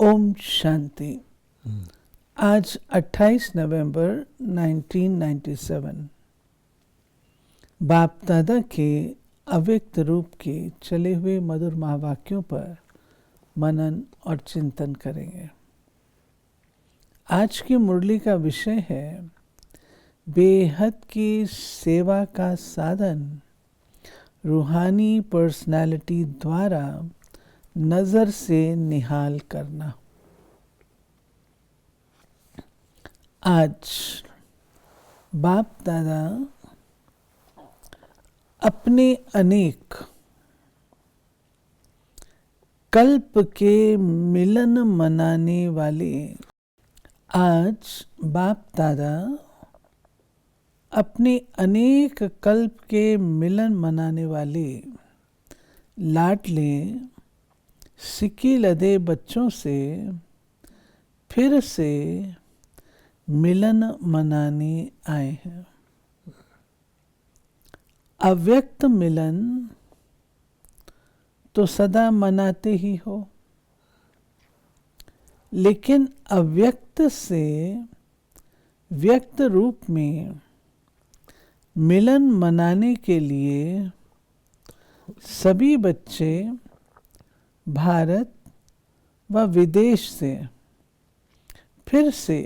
ओम शांति। आज 28 नवंबर 1997 बाप दादा के अव्यक्त रूप के चले हुए मधुर महावाक्यों पर मनन और चिंतन करेंगे। आज की मुरली का विषय है बेहद की सेवा का साधन रूहानी पर्सनालिटी द्वारा नज़र से निहाल करना। आज बाप दादा अपने अनेक कल्प के मिलन मनाने वाले अपने अनेक कल्प के मिलन मनाने वाले लाडले सिक्की लदे बच्चों से फिर से मिलन मनाने आए हैं। अव्यक्त मिलन तो सदा मनाते ही हो, लेकिन अव्यक्त से व्यक्त रूप में मिलन मनाने के लिए सभी बच्चे भारत व विदेश से फिर से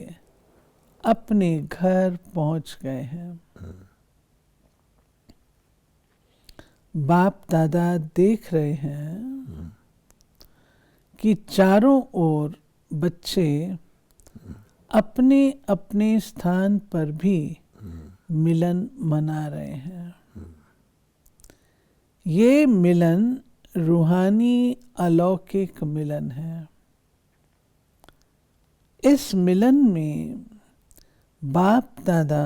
अपने घर पहुंच गए हैं। बाप दादा देख रहे हैं कि चारों ओर बच्चे अपने अपने स्थान पर भी मिलन मना रहे हैं। ये मिलन रूहानी अलौकिक मिलन है। इस मिलन में बाप दादा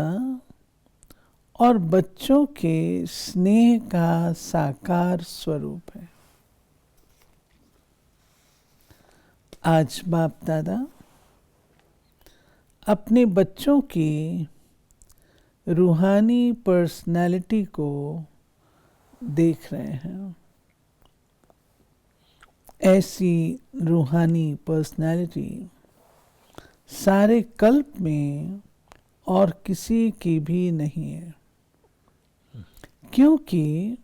और बच्चों के स्नेह का साकार स्वरूप है। आज बाप दादा अपने बच्चों की रूहानी पर्सनालिटी को देख रहे हैं। ऐसी रूहानी पर्सनालिटी सारे कल्प में और किसी की भी नहीं है, क्योंकि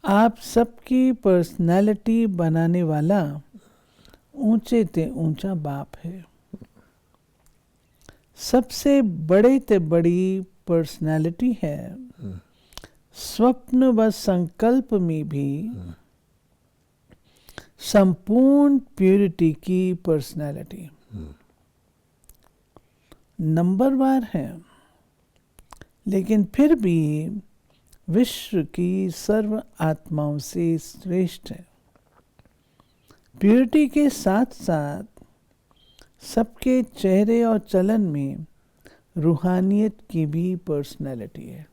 आप सबकी पर्सनालिटी बनाने वाला ऊंचे ते ऊंचा बाप है। सबसे बड़े ते बड़ी पर्सनालिटी है। स्वप्न व संकल्प में भी संपूर्ण प्यूरिटी की पर्सनालिटी नंबरवार है, लेकिन फिर भी विश्व की सर्व आत्माओं से श्रेष्ठ है। प्यूरिटी के साथ साथ सबके चेहरे और चलन में रूहानियत की भी पर्सनालिटी है।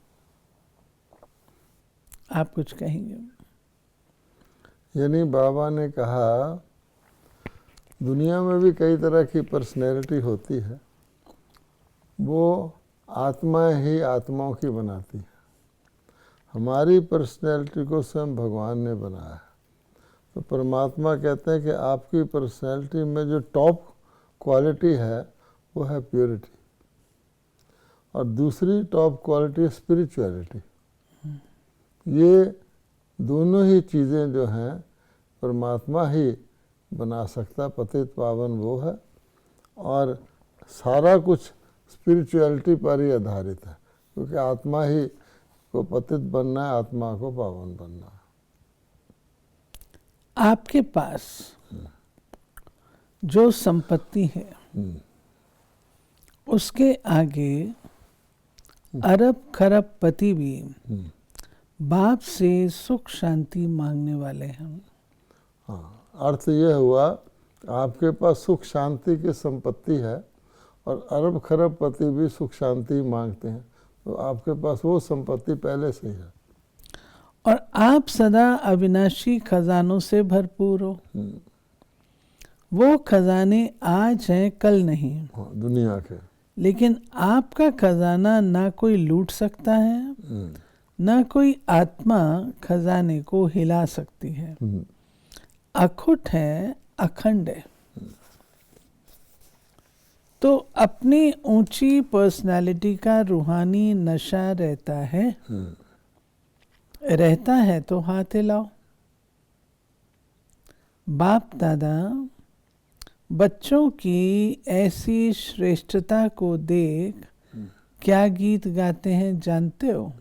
आप कुछ कहेंगे? यानी बाबा ने कहा दुनिया में भी कई तरह की पर्सनैलिटी होती है, वो आत्मा ही आत्माओं की बनाती है। हमारी पर्सनैलिटी को स्वयं भगवान ने बनाया है। तो परमात्मा कहते हैं कि आपकी पर्सनैलिटी में जो टॉप क्वालिटी है वो है प्योरिटी, और दूसरी टॉप क्वालिटी है स्पिरिचुअलिटी। ये दोनों ही चीज़ें जो हैं परमात्मा ही बना सकता। पतित पावन वो है, और सारा कुछ स्पिरिचुअलिटी पर ही आधारित है, क्योंकि आत्मा ही को पतित बनना है, आत्मा को पावन बनना है। आपके पास जो संपत्ति है उसके आगे अरब खरब पति भी बाप से सुख शांति मांगने वाले हैं। हाँ, अर्थ ये हुआ आपके पास सुख शांति की संपत्ति है, और अरब खरब पति भी सुख शांति मांगते हैं, तो आपके पास वो संपत्ति पहले से ही है। और आप सदा अविनाशी खजानों से भरपूर हो। वो खजाने आज हैं, कल नहीं। हाँ, दुनिया के। लेकिन आपका खजाना ना कोई लूट सकता है, ना कोई आत्मा खजाने को हिला सकती है। अखुट है, अखंड है। तो अपनी ऊंची पर्सनालिटी का रूहानी नशा रहता है, रहता है तो हाथ हिलाओ। बाप दादा बच्चों की ऐसी श्रेष्ठता को देख क्या गीत गाते हैं जानते हो?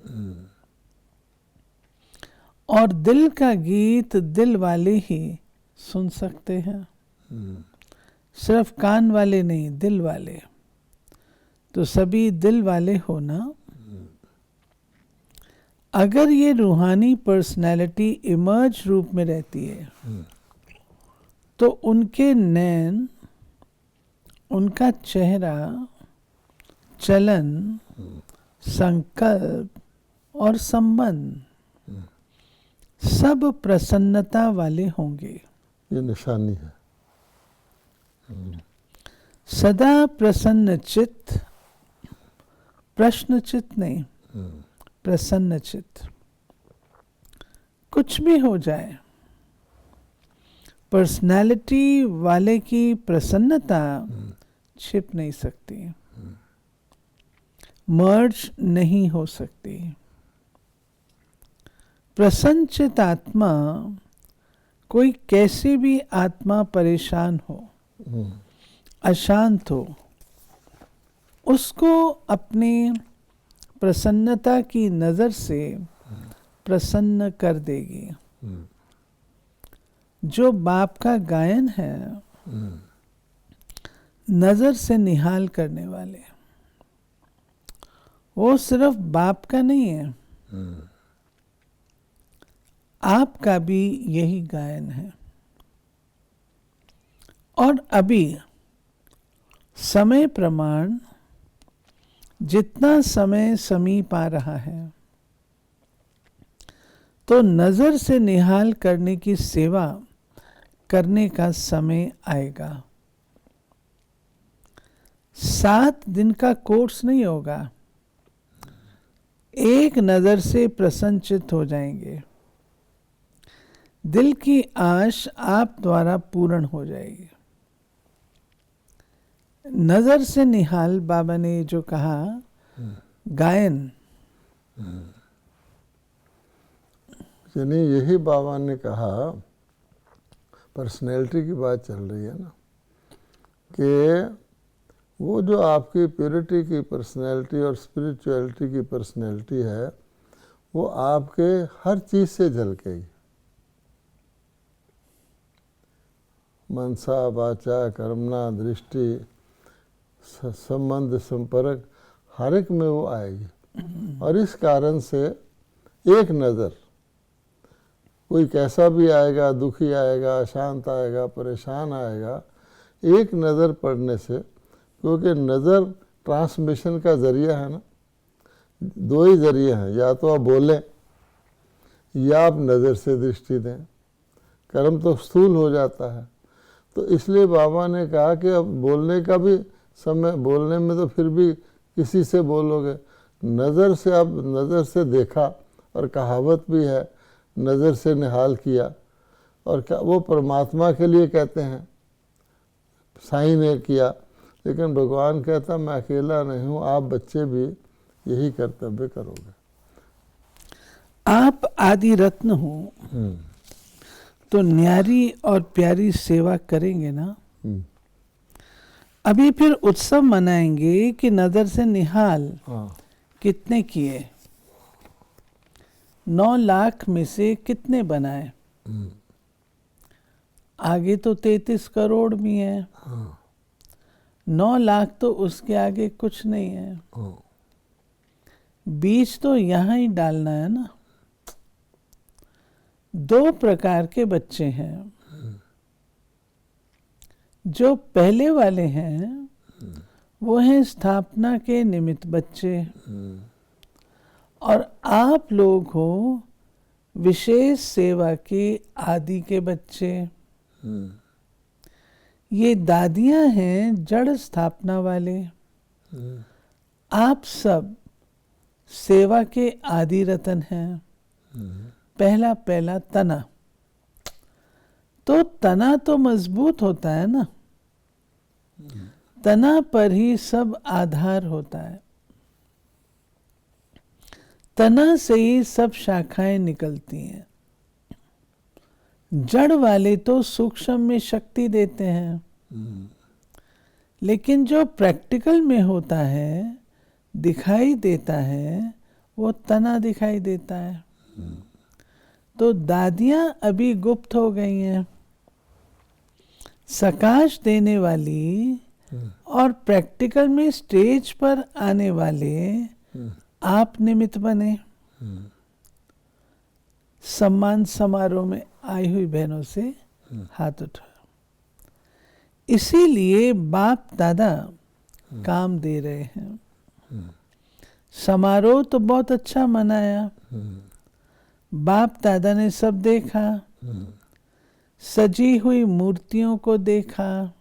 और दिल का गीत दिल वाले ही सुन सकते हैं, सिर्फ कान वाले नहीं, दिल वाले। तो सभी दिल वाले हो ना। अगर ये रूहानी पर्सनैलिटी इमर्ज रूप में रहती है तो उनके नैन, उनका चेहरा, चलन, संकल्प और संबंध सब प्रसन्नता वाले होंगे। ये निशानी है। सदा प्रसन्न चित्त, प्रश्न चित्त नहीं, प्रसन्न चित्त। कुछ भी हो जाए, पर्सनालिटी वाले की प्रसन्नता छिप नहीं सकती, मर्ज नहीं हो सकती। प्रसन्नचित आत्मा, कोई कैसे भी आत्मा परेशान हो, अशांत हो, उसको अपनी प्रसन्नता की नजर से प्रसन्न कर देगी। जो बाप का गायन है, नजर से निहाल करने वाले, वो सिर्फ बाप का नहीं है, आपका भी यही गायन है। और अभी समय प्रमाण जितना समय समीप आ रहा है, तो नजर से निहाल करने की सेवा करने का समय आएगा। 7 दिन का कोर्स नहीं होगा, एक नजर से प्रसन्नचित हो जाएंगे, दिल की आश आप द्वारा पूर्ण हो जाएगी। नजर से निहाल, बाबा ने जो कहा गायन, यानी यही बाबा ने कहा, पर्सनैलिटी की बात चल रही है ना, कि वो जो आपकी प्योरिटी की पर्सनैलिटी और स्पिरिचुअलिटी की पर्सनैलिटी है, वो आपके हर चीज़ से झलकेगी। मनसा, वाचा, कर्मणा, दृष्टि, संबंध, संपर्क, हर एक में वो आएगी। और इस कारण से एक नज़र, कोई कैसा भी आएगा, दुखी आएगा, अशांत आएगा, परेशान आएगा, एक नज़र पड़ने से, क्योंकि नज़र ट्रांसमिशन का ज़रिया है ना, 2 ही ज़रिए हैं, या तो आप बोलें या आप नज़र से दृष्टि दें। कर्म तो स्थूल हो जाता है। तो इसलिए बाबा ने कहा कि अब बोलने का भी समय, बोलने में तो फिर भी किसी से बोलोगे, नज़र से, आप नज़र से देखा, और कहावत भी है, नज़र से निहाल किया, और क्या वो परमात्मा के लिए कहते हैं, साईं ने किया, लेकिन भगवान कहता मैं अकेला नहीं हूँ, आप बच्चे भी यही कर्तव्य करोगे। आप आदि रत्न हो, तो न्यारी और प्यारी सेवा करेंगे ना। अभी फिर उत्सव मनाएंगे कि नजर से निहाल कितने किए, 9 लाख में से कितने बनाए। आगे तो 33 करोड़ भी है, 9 लाख तो उसके आगे कुछ नहीं है। बीज तो यहाँ ही डालना है ना। 2 प्रकार के बच्चे हैं। जो पहले वाले हैं वो हैं स्थापना के निमित्त बच्चे, और आप लोग हो विशेष सेवा के आदि के बच्चे। ये दादियां हैं जड़ स्थापना वाले। आप सब सेवा के आदि रतन हैं। पहला तना, तो तना तो मजबूत होता है ना, तना पर ही सब आधार होता है, तना से ही सब शाखाएं निकलती हैं। जड़ वाले तो सूक्ष्म में शक्ति देते हैं, लेकिन जो प्रैक्टिकल में होता है, दिखाई देता है, वो तना दिखाई देता है। तो दादियां अभी गुप्त हो गई हैं, सकाश देने वाली और प्रैक्टिकल में स्टेज पर आने वाले आप निमित्त बने। सम्मान समारोह में आई हुई बहनों से हाथ उठाया। इसीलिए बाप दादा काम दे रहे हैं। समारोह तो बहुत अच्छा मनाया, बाप दादा ने सब देखा, सजी हुई मूर्तियों को देखा।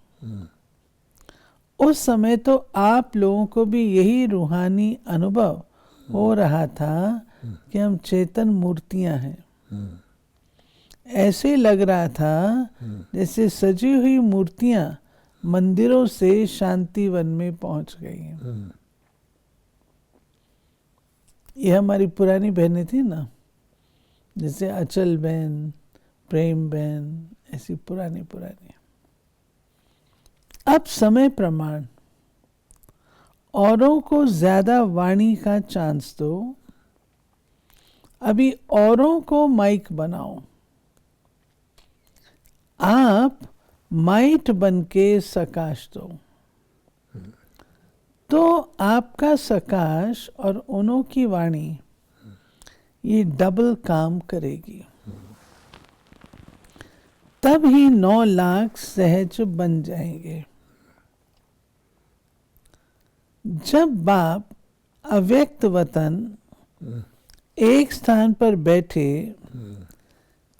उस समय तो आप लोगों को भी यही रूहानी अनुभव हो रहा था कि हम चेतन मूर्तियां हैं। ऐसे लग रहा था जैसे सजी हुई मूर्तियां मंदिरों से शांति वन में पहुंच गई हैं। ये हमारी पुरानी बहनें थी ना, जैसे अचल बहन, प्रेम बहन, ऐसी पुरानी पुरानी। अब समय प्रमाण औरों को ज्यादा वाणी का चांस दो। अभी औरों को माइक बनाओ, आप माइट बन के सकाश दो, तो आपका सकाश और उन्हों की वाणी ये डबल काम करेगी। तब ही 9 लाख सहज बन जाएंगे। जब बाप अव्यक्त वतन एक स्थान पर बैठे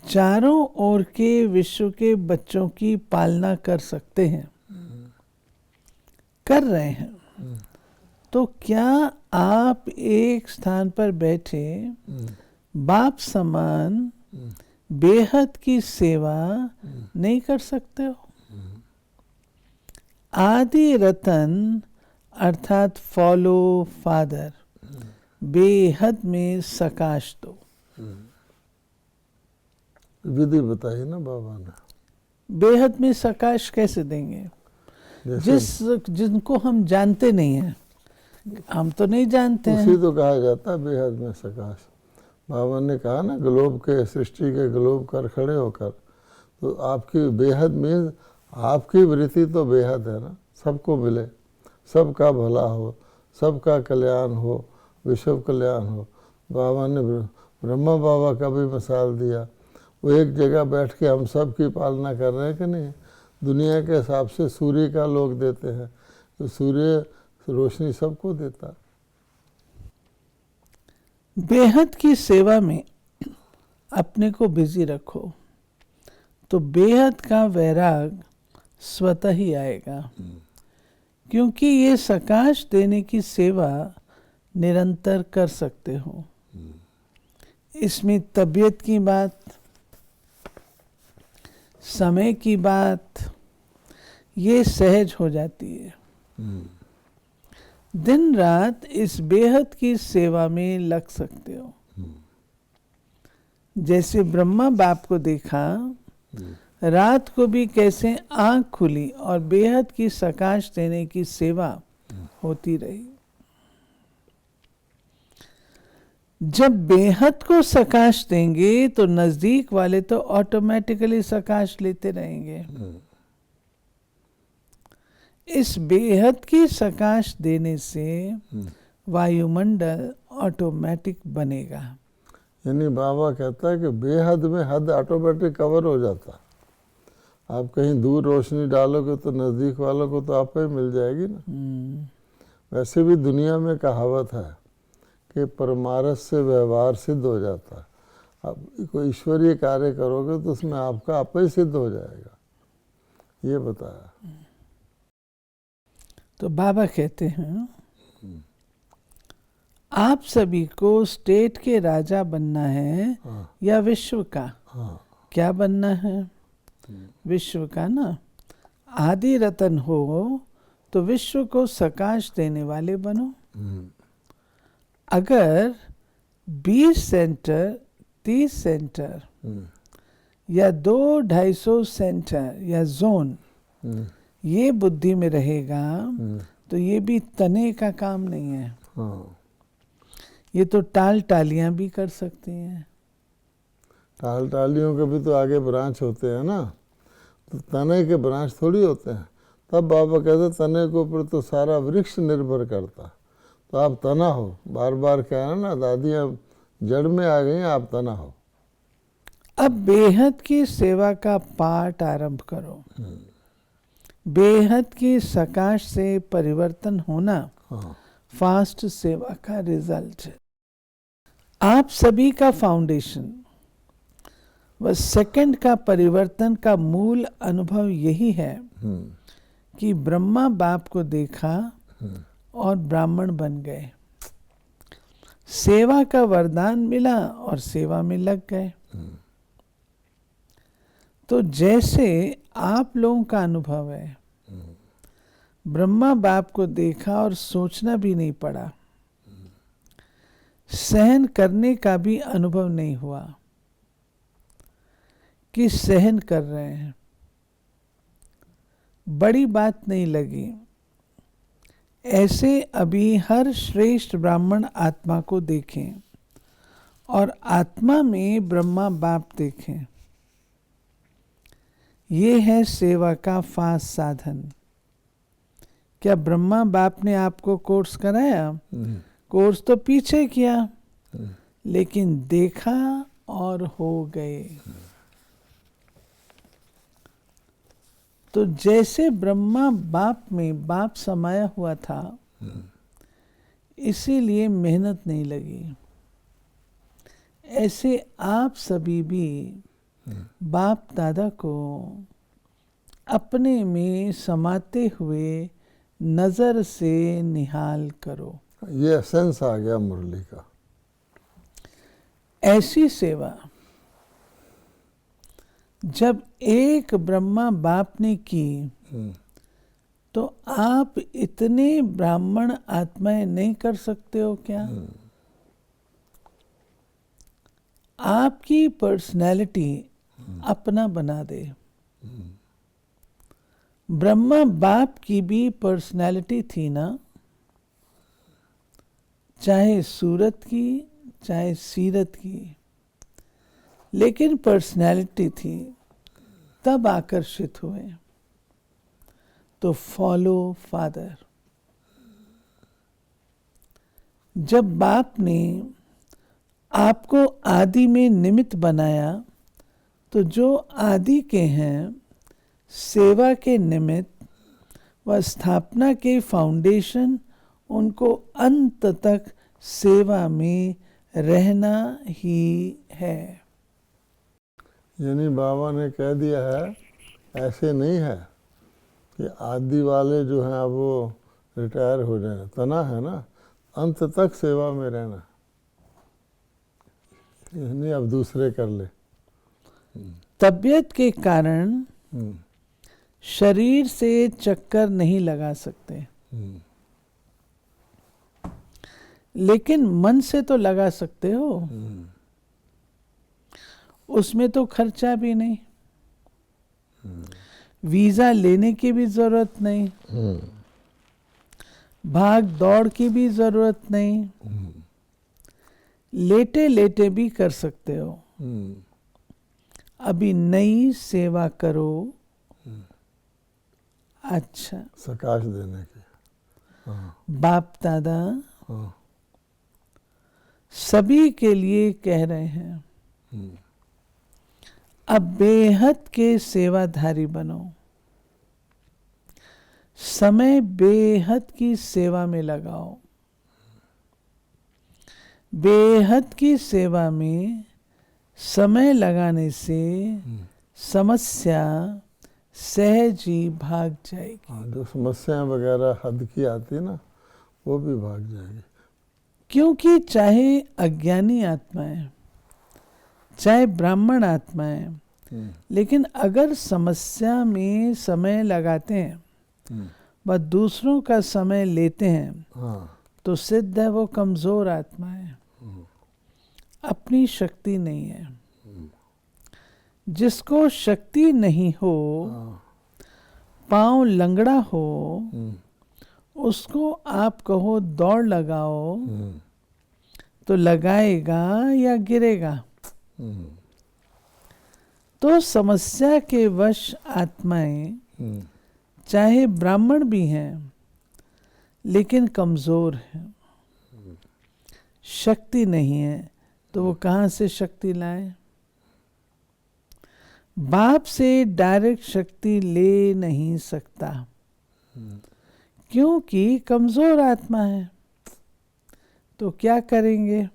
चारों ओर के विश्व के बच्चों की पालना कर सकते हैं, कर रहे हैं, तो क्या आप एक स्थान पर बैठे बाप समान बेहद की सेवा नहीं कर सकते हो? आदि रतन अर्थात फॉलो फादर, बेहद में सकाश दो। विधि बताई ना बाबा ने। बेहद में सकाश कैसे देंगे? जिनको हम जानते नहीं हैं, हम तो नहीं जानते हैं। उसी तो कहा जाता है बेहद में सकाश। बाबा ने कहा ना, ग्लोब के, सृष्टि के ग्लोब कर खड़े होकर, तो आपकी बेहद में आपकी वृत्ति तो बेहद है ना, सबको मिले, सबका भला हो, सबका कल्याण हो, विश्व कल्याण हो। बाबा ने ब्रह्मा बाबा का भी मिसाल दिया, वो एक जगह बैठ के हम सब की पालना कर रहे हैं कि नहीं। दुनिया के हिसाब से सूर्य का लोग देते हैं, तो सूर्य रोशनी सबको देता। बेहद की सेवा में अपने को बिजी रखो, तो बेहद का वैराग स्वतः ही आएगा। क्योंकि ये सकाश देने की सेवा निरंतर कर सकते हो। इसमें तबीयत की बात, समय की बात, ये सहज हो जाती है। दिन रात इस बेहद की सेवा में लग सकते हो। जैसे ब्रह्मा बाप को देखा, रात को भी कैसे आंख खुली और बेहद की सकाश देने की सेवा होती रही। जब बेहद को सकाश देंगे तो नजदीक वाले तो ऑटोमेटिकली सकाश लेते रहेंगे। इस बेहद की सकाश देने से वायुमंडल ऑटोमेटिक बनेगा। यानी बाबा कहता है कि बेहद में हद ऑटोमेटिक कवर हो जाता। आप कहीं दूर रोशनी डालोगे तो नज़दीक वालों को तो आप ही मिल जाएगी ना। वैसे भी दुनिया में कहावत है कि परमारस से व्यवहार सिद्ध हो जाता है। आप कोई ईश्वरीय कार्य करोगे तो उसमें आपका आप ही सिद्ध हो जाएगा, ये बताया। तो बाबा कहते हैं आप सभी को स्टेट के राजा बनना है या विश्व का? क्या बनना है? विश्व का ना। आदि रतन हो तो विश्व को सकाश देने वाले बनो। अगर 20 सेंटर, 30 सेंटर या 200-250 सेंटर या जोन ये बुद्धि में रहेगा तो ये भी तने का काम नहीं है। ये तो टाल टालियां भी कर सकती हैं। टाल टालियों के भी तो आगे ब्रांच होते हैं ना, तो तने के ब्रांच थोड़ी होते हैं। तब बाबा कहते तने के ऊपर तो सारा वृक्ष निर्भर करता। तो आप तना हो, बार बार कहना ना, दादियाँ जड़ में आ गई, आप तना हो। अब बेहद की सेवा का पाठ आरंभ करो। बेहद की सकाश से परिवर्तन होना फास्ट सेवा का रिजल्ट है। आप सभी का फाउंडेशन व सेकंड का परिवर्तन का मूल अनुभव यही है कि ब्रह्मा बाप को देखा और ब्राह्मण बन गए, सेवा का वरदान मिला और सेवा में लग गए। तो जैसे आप लोगों का अनुभव है, ब्रह्मा बाप को देखा और सोचना भी नहीं पड़ा, सहन करने का भी अनुभव नहीं हुआ कि सहन कर रहे हैं, बड़ी बात नहीं लगी। ऐसे अभी हर श्रेष्ठ ब्राह्मण आत्मा को देखें और आत्मा में ब्रह्मा बाप देखें। ये है सेवा का फास्ट साधन। क्या ब्रह्मा बाप ने आपको कोर्स कराया? कोर्स तो पीछे किया, लेकिन देखा और हो गए। तो जैसे ब्रह्मा बाप में बाप समाया हुआ था, इसीलिए मेहनत नहीं लगी। ऐसे आप सभी भी बाप दादा को अपने में समाते हुए नजर से निहाल करो। ये एसेंस आ गया मुरली का। ऐसी सेवा जब एक ब्रह्मा बाप ने की, तो आप इतने ब्राह्मण आत्माएं नहीं कर सकते हो क्या? आपकी पर्सनैलिटी अपना बना दे। ब्रह्मा बाप की भी पर्सनैलिटी थी ना, चाहे सूरत की चाहे सीरत की, लेकिन पर्सनैलिटी थी, तब आकर्षित हुए। तो फॉलो फादर। जब बाप ने आपको आदि में निमित्त बनाया, तो जो आदि के हैं, सेवा के निमित्त व स्थापना के फाउंडेशन, उनको अंत तक सेवा में रहना ही है। यानी बाबा ने कह दिया है, ऐसे नहीं है कि आदि वाले जो हैं अब वो रिटायर हो जाए। तना है ना, अंत तक सेवा में रहना, यानी अब दूसरे कर ले। तबीयत के कारण शरीर से चक्कर नहीं लगा सकते, लेकिन मन से तो लगा सकते हो। उसमें तो खर्चा भी नहीं, वीजा लेने की भी जरूरत नहीं, भाग दौड़ की भी जरूरत नहीं, लेटे लेटे भी कर सकते हो। अभी नई सेवा करो। अच्छा, सकाश देने की। बाप दादा सभी के लिए कह रहे हैं, अब बेहद के सेवाधारी बनो। समय बेहद की सेवा में लगाओ। बेहद की सेवा में समय लगाने से समस्या सहज ही भाग जाएगी। जो समस्याएं वगैरह हद की आती ना, वो भी भाग जाएगी। क्योंकि चाहे अज्ञानी आत्माएं, चाहे ब्राह्मण आत्माएं, लेकिन अगर समस्या में समय लगाते हैं, वह दूसरों का समय लेते हैं हाँ, तो सिद्ध है वो कमजोर आत्मा है, अपनी शक्ति नहीं है। जिसको शक्ति नहीं हो, हाँ, पांव लंगड़ा हो, हम्म, उसको आप कहो दौड़ लगाओ हम्म, तो लगाएगा या गिरेगा। हम्म, तो समस्या के वश आत्माएं हम्म, चाहे ब्राह्मण भी हैं लेकिन कमजोर हैं, शक्ति नहीं है, तो वो कहाँ से शक्ति लाए? बाप से डायरेक्ट शक्ति ले नहीं सकता क्योंकि कमजोर आत्मा है। तो क्या करेंगे?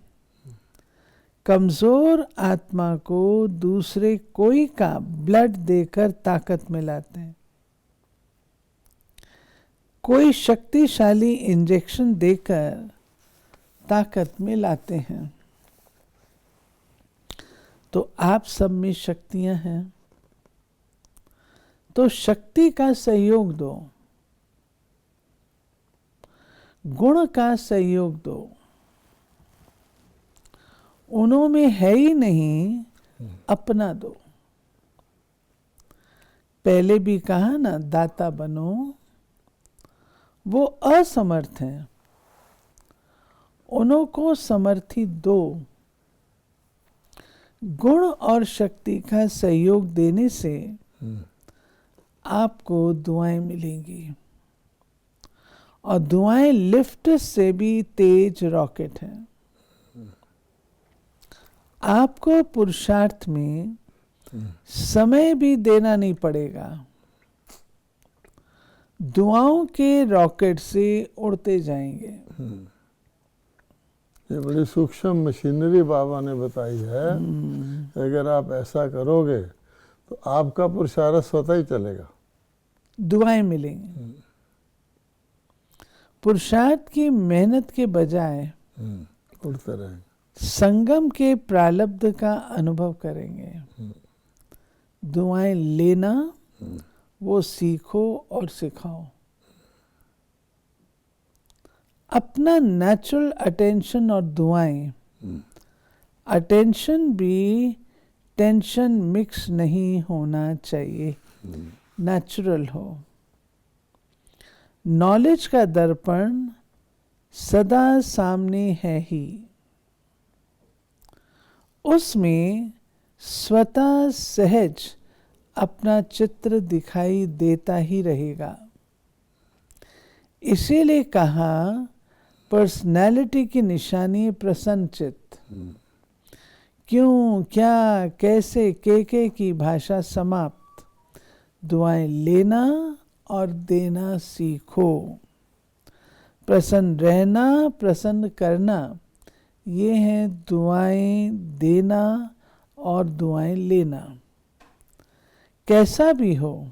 कमजोर आत्मा को दूसरे कोई का ब्लड देकर ताकत में लाते हैं, कोई शक्तिशाली इंजेक्शन देकर ताकत में लाते हैं। तो आप सब में शक्तियां हैं, तो शक्ति का सहयोग दो, गुण का सहयोग दो। उन्हों में है ही नहीं, अपना दो। पहले भी कहा ना, दाता बनो। वो असमर्थ हैं, उन्हों को समर्थी दो। गुण और शक्ति का सहयोग देने से आपको दुआएं मिलेंगी, और दुआएं लिफ्ट से भी तेज रॉकेट हैं। आपको पुरुषार्थ में समय भी देना नहीं पड़ेगा, दुआओं के रॉकेट से उड़ते जाएंगे। ये बड़ी सूक्ष्म मशीनरी बाबा ने बताई है। अगर आप ऐसा करोगे तो आपका पुरुषार्थ स्वतः ही चलेगा, दुआएं मिलेंगी। पुरुषार्थ की मेहनत के बजाय उड़ते रहेंगे, संगम के प्रारब्ध का अनुभव करेंगे। दुआएं लेना वो सीखो और सिखाओ। अपना नेचुरल अटेंशन और दुआएं, अटेंशन भी टेंशन मिक्स नहीं होना चाहिए, नेचुरल हो। नॉलेज का दर्पण सदा सामने है ही, उसमें स्वतः सहज अपना चित्र दिखाई देता ही रहेगा। इसीलिए कहा, पर्सनैलिटी की निशानी प्रसन्न चित्त। क्यों, क्या, कैसे, के की भाषा समाप्त। दुआएं लेना और देना सीखो। प्रसन्न रहना, प्रसन्न करना, ये हैं दुआएं देना और दुआएं लेना। कैसा भी हो,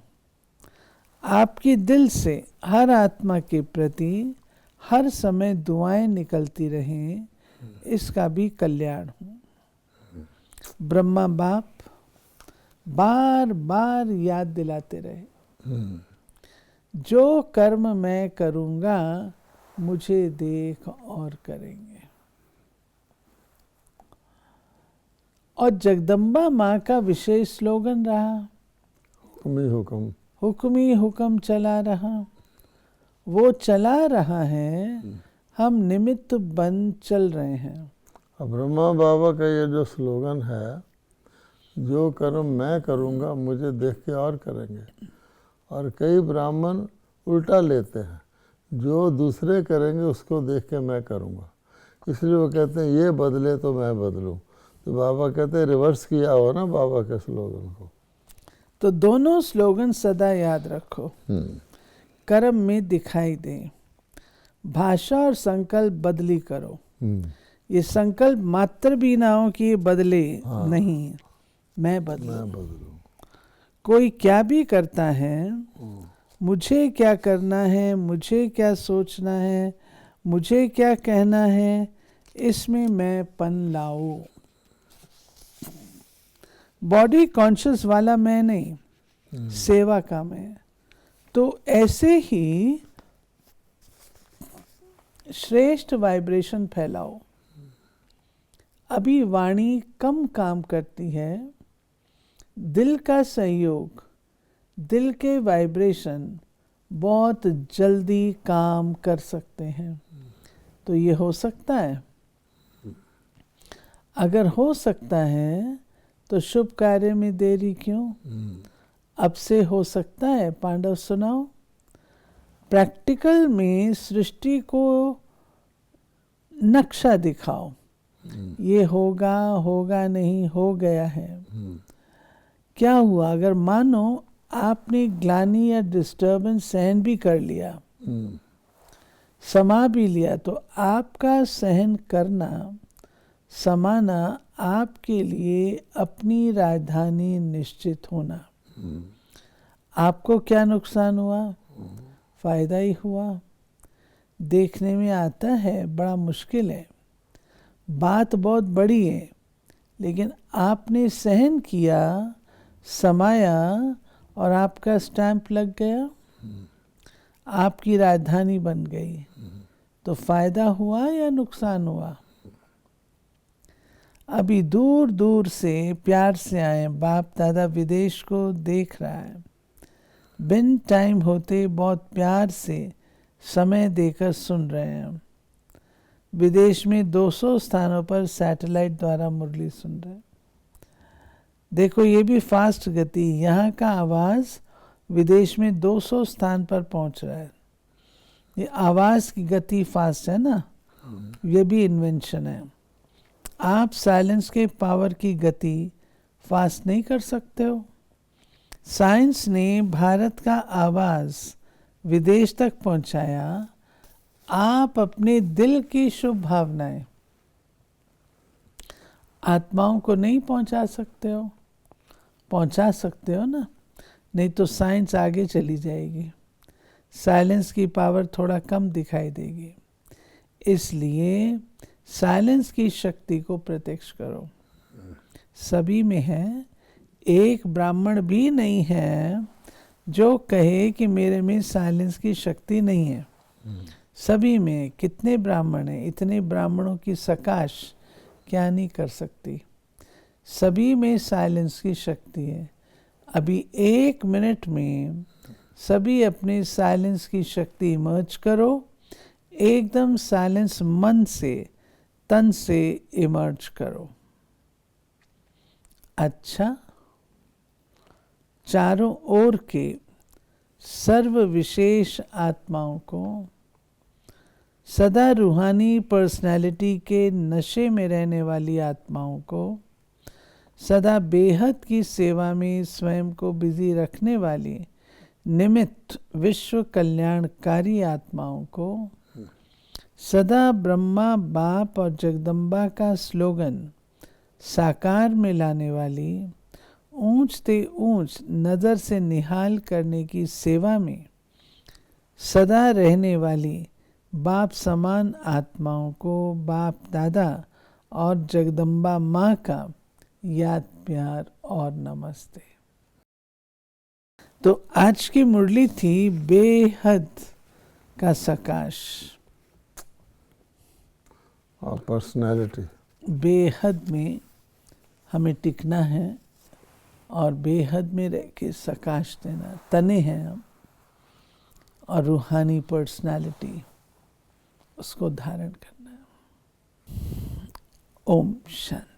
आपके दिल से हर आत्मा के प्रति हर समय दुआएं निकलती रहें, इसका भी कल्याण हो। ब्रह्मा बाप बार बार याद दिलाते रहे, जो कर्म मैं करूंगा मुझे देख और करेंगे। और जगदम्बा माँ का विशेष स्लोगन रहा, हुक्म ही हुक्म, हुक्म ही हुक्म चला रहा। वो चला रहा है, हम निमित्त बन चल रहे हैं। अब ब्रह्मा बाबा का ये जो स्लोगन है, जो कर्म मैं करूँगा मुझे देख के और करेंगे, और कई ब्राह्मण उल्टा लेते हैं, जो दूसरे करेंगे उसको देख के मैं करूँगा, इसलिए वो कहते हैं ये बदले तो मैं बदलूँ। तो बाबा कहते हैं रिवर्स किया हो ना बाबा के स्लोगन को। तो दोनों स्लोगन सदा याद रखो, कर्म में दिखाई दे। भाषा और संकल्प बदली करो। ये संकल्प मात्र भी ना हो कि ये बदले, नहीं, मैं बदलूं। कोई क्या भी करता है, मुझे क्या करना है, मुझे क्या सोचना है, मुझे क्या कहना है, इसमें मैं पन लाओ। बॉडी कॉन्शियस वाला मैं नहीं, सेवा का मैं। तो ऐसे ही श्रेष्ठ वाइब्रेशन फैलाओ। अभी वाणी कम काम करती है, दिल का सहयोग, दिल के वाइब्रेशन बहुत जल्दी काम कर सकते हैं। तो ये हो सकता है? अगर हो सकता है तो शुभ कार्य में देरी क्यों? अब से हो सकता है। पांडव सुनाओ। प्रैक्टिकल में सृष्टि को नक्शा दिखाओ। ये होगा, होगा नहीं, हो गया है। क्या हुआ? अगर मानो आपने ग्लानि या डिस्टर्बेंस सहन भी कर लिया, समा भी लिया, तो आपका सहन करना, समाना आपके लिए अपनी राजधानी निश्चित होना। आपको क्या नुकसान हुआ? फायदा ही हुआ। देखने में आता है बड़ा मुश्किल है, बात बहुत बड़ी है, लेकिन आपने सहन किया, समाया और आपका स्टैंप लग गया, आपकी राजधानी बन गई। तो फायदा हुआ या नुकसान हुआ? अभी दूर दूर से प्यार से आए, बाप दादा विदेश को देख रहा है, बिन टाइम होते बहुत प्यार से समय देकर सुन रहे हैं। विदेश में 200 स्थानों पर सैटेलाइट द्वारा मुरली सुन रहे हैं। देखो ये भी फास्ट गति, यहाँ का आवाज़ विदेश में 200 स्थान पर पहुँच रहा है। ये आवाज़ की गति फास्ट है ना, ये भी इन्वेंशन है। आप साइलेंस के पावर की गति फास्ट नहीं कर सकते हो। साइंस ने भारत का आवाज़ विदेश तक पहुंचाया। आप अपने दिल की शुभ भावनाएं आत्माओं को नहीं पहुंचा सकते हो? पहुंचा सकते हो ना, नहीं तो साइंस आगे चली जाएगी, साइलेंस की पावर थोड़ा कम दिखाई देगी। इसलिए साइलेंस की शक्ति को प्रत्यक्ष करो। सभी में है। एक ब्राह्मण भी नहीं है जो कहे कि मेरे में साइलेंस की शक्ति नहीं है। सभी में। कितने ब्राह्मण हैं? इतने ब्राह्मणों की सकाश क्या नहीं कर सकती। सभी में साइलेंस की शक्ति है। अभी 1 मिनट में सभी अपने साइलेंस की शक्ति इमर्ज करो। एकदम साइलेंस मन से, तन से इमर्ज करो। अच्छा, चारों ओर के सर्व विशेष आत्माओं को, सदा रूहानी पर्सनालिटी के नशे में रहने वाली आत्माओं को, सदा बेहद की सेवा में स्वयं को बिजी रखने वाली निमित्त विश्व कल्याणकारी आत्माओं को, सदा ब्रह्मा बाप और जगदम्बा का स्लोगन साकार में लाने वाली, ऊंच ते ऊंच नज़र से निहाल करने की सेवा में सदा रहने वाली बाप समान आत्माओं को बाप दादा और जगदम्बा माँ का याद प्यार और नमस्ते। तो आज की मुरली थी बेहद का सकाश और पर्सनैलिटी। बेहद में हमें टिकना है और बेहद में रह के सकाश देना। तने हैं हम और रूहानी पर्सनालिटी उसको धारण करना है। ओम शांति।